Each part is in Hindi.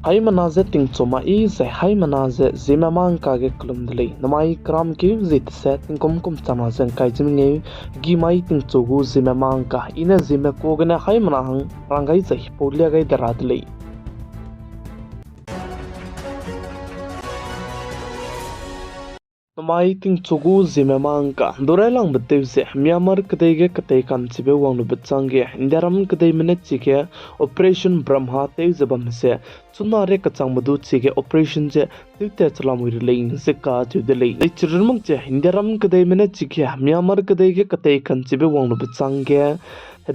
hai manaze ting choma I ze hai manaze Zeme mang ka ge klum dlei namai kram ki zit set ting kom kom chama zen kai jim nge gi mai ting chogu Zeme mang ka ina Zeme ko gna hai manahang rangai zai polia gai darat lei namai ting chogu Zeme mang ka dorai lang betew ze Myanmar kdei ge kdei kan chibe wang lu bechang ge indiaram kdei minute chike operation brahma teu zabam se chuna re kachang madu chike operation je tute chalamui lei se ka chu de lei chirmang che indiaram kdei minute chike Myanmar kdei ge kdei kan chibe wang lu bechang ge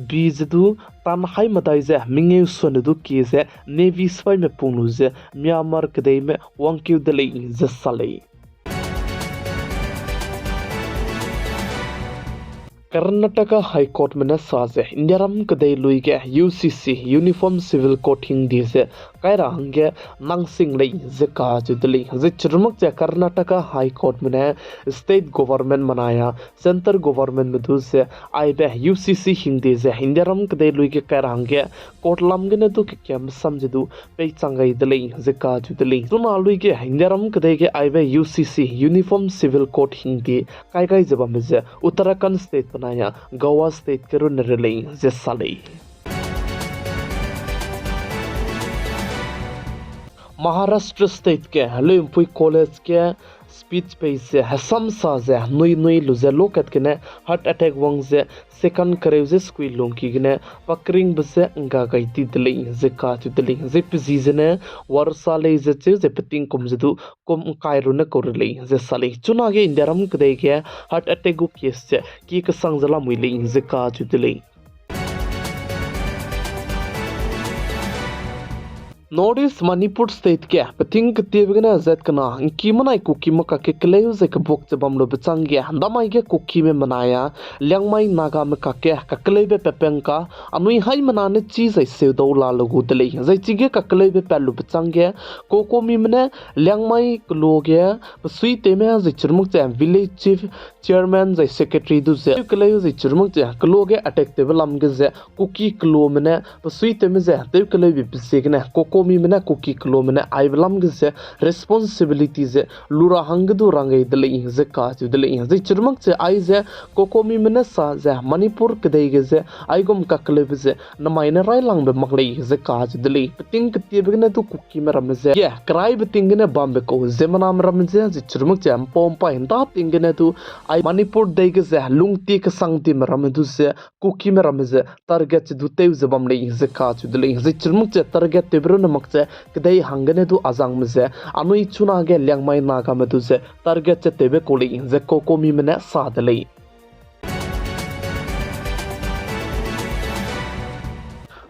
bizu tan hai madai ze minge sondu ki ze navy swai me punu ze Myanmar kdei me wang kyu de lei ze salei Karnataka High Court में साजे इंडियारम कदे लुई के UCC uniform civil court Hindi से कायरा हंगे नंगसिंग लई जे काजुदली जे चुरमक जे कर्नाटका हाई कोर्ट में स्टेट गवर्नमेंट मनाया सेंटर गवर्नमेंट में दूसरे आईबे UCC हिंदी से इंडियारम कदे लुई के कायरा हंगे कोर्ट लमगे ने तो क्या समझदू पे चंगाई दली जे काजुदली सुना लुई के इंडियारम कदे के आईबे UCC uniform civil court Hindi काय काय जब में जे उत्तराखंड स्टेट बनाया गोवा स्टेट के रुनरले जे साले महाराष्ट्र स्टेट के हलेमपुई कॉलेज के स्पीच पे से हसम साजे नुई नुई लुजे लोकत के ने हार्ट अटैक वंग से सेकंड करे जे स्क्वील लोंग की ने पकरिंग बसे अंगा गईती दले जे का दले जे पिजीजे ने वर्षाले जे पतिंग कुम जदु कुम कायरु ने कोरले जे साले चुना के इंडियारम कदे के हार्ट अटैक गु केस से की क संगजला मुइले जे का दले नॉर्थ मणिपुर स्टेट के पथिंग तेबगना जेट कना की मनाई कुकी मका के क्लेउ जे कबोक जे बमलो बचंगे हंदामाई के कुकी में मनाया ल्याङमाई नागा में काके ककलेबे पेपेंका अनुई हाई मनाने चीज ऐसे दो ला लगु दले जै चिगे ककलेबे पेलु बचंगे कोकोमी मने ल्याङमाई क्लोगे सुई तेमे जे चुरमुक जे विलेज चीफ चेयरमैन जे सेक्रेटरी दु जे क्लेउ जे चुरमुक जे क्लोगे अटैक तेबे लमगे जे कुकी क्लो मने सुई तेमे जे ते क्लेबे बिसेगने कोको मी मने कुकी क्लो मने आइबलम गे रेस्पॉन्सिबिलिटी जे लुरा हंगदु रंगै दले जे काजु दले जे चुरमक जे आई जे कोकोमी मने सा जे मणिपुर कदे गे जे आइगम ककले जे नमाइने राइलांग बे मगले जे काजु दले तिंग कति बगने तो कुकी में रम जे ये क्राइ बतिंग ने बम्बे को जे मनाम रम जे चुरमक जे पोम पा हिंदा तिंग ने तो आई मणिपुर दे गे जे लुंगती के संगति में रम दु जे कुकी में रम जे टारगेट दुते जे बमले जे काजु दले जे चुरमक जे टारगेट तेब्रो मक्से कदई हंगने दु आजांग मजे अनुई चुनागे ल्याङमाई नागा में दुसे टारगेट तेबे कोली जे कोकोमी मने सादले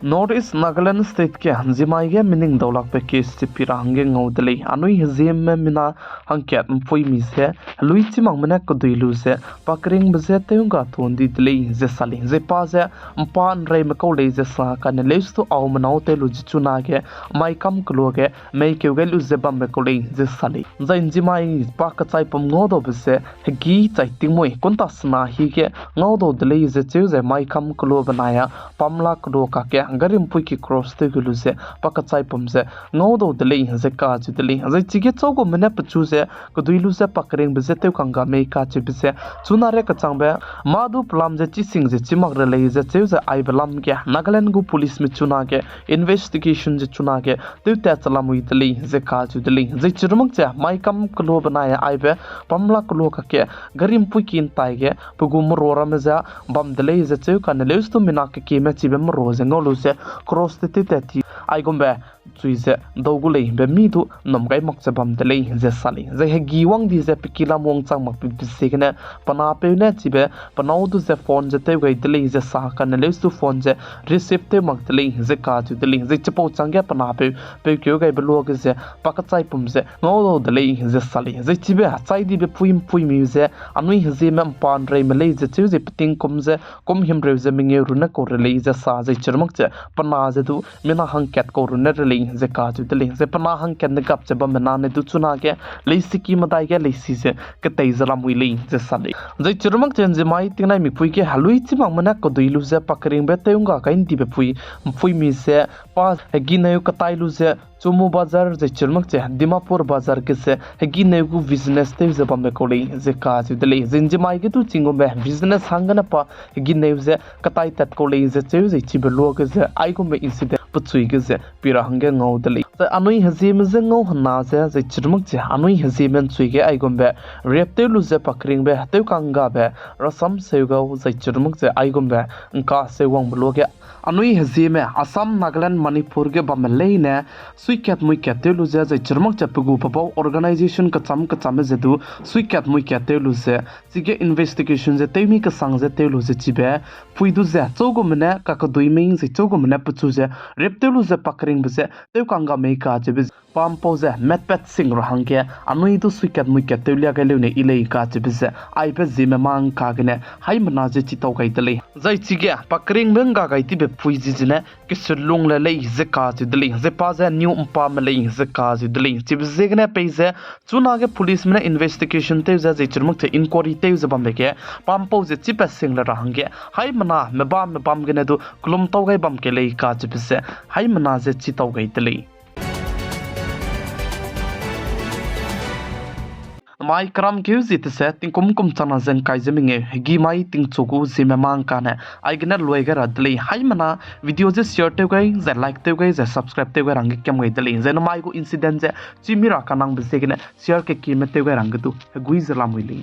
नॉर्थ ईस्ट नागालैंड स्टेट के हंजिमाई के मिनिंग दौलक पे केस से पिरांगे ngौदले अनुई हजेम में मिना हंकेट फोई मी से लुई चिमंग मने कदुइलु से पकरिंग बजे तेउंगा थोंदी दले जे साली जे पाजे पान रे में कोले जे सा कन लेस तो आउ मनाउ ते लु चुना के माई कम क्लोगे मे केउगे लु जे बम में कोले जे साली जे हंजिमाई पाक चाइ पम ngोदो बसे गी चाइटिंग मोय कोनता सना ही के ngौदो दले जे चेउ जे माई कम क्लो बनाया पमला क्लो का के गरिम पुकी क्रॉस ते गुलु से पकचाई पम से ngौदो दले जे का ज दले जे चिगे चौगो मने पचु से कदुइलु से पकरेंग बजे ते कंगा मे का च बिसे चुनारे कचांग बे मादु प्लाम जे चिसिंग जे चिमक रे ले जे चेउ जे आई बलम के नागालैंड गु पुलिस में चुना के इन्वेस्टिगेशन जे चुना के ते ते चलामुई दले जे का ज दले जे चिरमक जे माई कम क्लो बनाया आई बे पमला क्लो का के गरिम पुकी इन ताई के पुगुम रोरा में जा बम दले जे चेउ का ने लेस तो मिना के में चिबे म रोजे ngolu से क्रॉस ते ते आई गombe चुइसे दौगुले बे मीदु नमगाई मक्से बम दले जे साली जे हे गिवंग दि जे पिकिला मोंग चांग मक बिसेगने पना पे ने चिबे पनाउ दु जे फोन जे ते गई दले जे सा कन लेस तु फोन जे रिसीव ते मक दले जे का जु दले जे चपौ चांगे पना पे क्यो गई ब्लॉग जे पकचाई पम जे ngolo दले जे साली जे चिबे चाइ दि बे पुई मी जे अनुई हजे मम पान रे मले जे छु जे पिटिंग कुम हिम रे जे मिंगे रुना को रे जे सा जे चरमक जे पना जे दु मिना हंग कैट को रुना रे जे का जु दले जे पना हंग कैन गप जे बम ना ने दु चुना के लेसी की मदाई के लेसी से के तेजला मुइले जे साली जे चरमक जे जे माई तिंगनाइ मी पुई के हलुई चिमंग मना को दुइलु जे पकरिंग बे तेउंगा काइन दि बे पुई मी से पा गिनयु कताइलु जे Chomu bazar je chirmak je Dimapur bazar ke se hegi negu business te je bambe koli je ka je dele zinji mai ke tu chingo be business hangana pa hegi ne je katai tat koli je che je chibelo ke je ai ko me incident puchui ke je pira hange ngau dele anui hazim je ngau hna je chirmak je anui hazim en chui ke ai gombe rep te lu je pakring be te kanga be rasam seuga je chirmak je ai gombe ka se wang blo ke anui hazime Assam Nagaland Manipur ke bamle ne suikat muikat te lu je chirmak chapugu papa organization ka cham je du suikat muikat te lu je sige investigation je te mi ka sang je te lu je chibe puidu je chogo mene ka ka duiming je chogo mene puchu je rep te lu je pakring be je te kanga me ka je pam po je metpet sing rahangke anui du suikat muikat te lia ka le ne ilei ka je be je ai pe zime mang ka gene hai mana je chi tau kai tele zai chige pakring beng ga kai ti be puiji jine kesutlungle le je ka je dele je pa je new umpa me le je ka je dele chi be je gene pe je chuna ge police me investigation te je chirmuk te inquiry te je bam ke pam po je chi pe sing la rahangke hai mana me bam gene du klum tau gai bam ke le ka je be je hai mana je chi tau gai tele mai kram ke zit se ting kum chana zen kai zeminge gi mai ting chogu zime mang ka ne ai gna loi ga radle hai mana video je share te gai ze like te gai ze subscribe te gai rang kem gai dele zen mai go incident je chimira kanang be se gna share ke ki me te gai rang du gui zala muili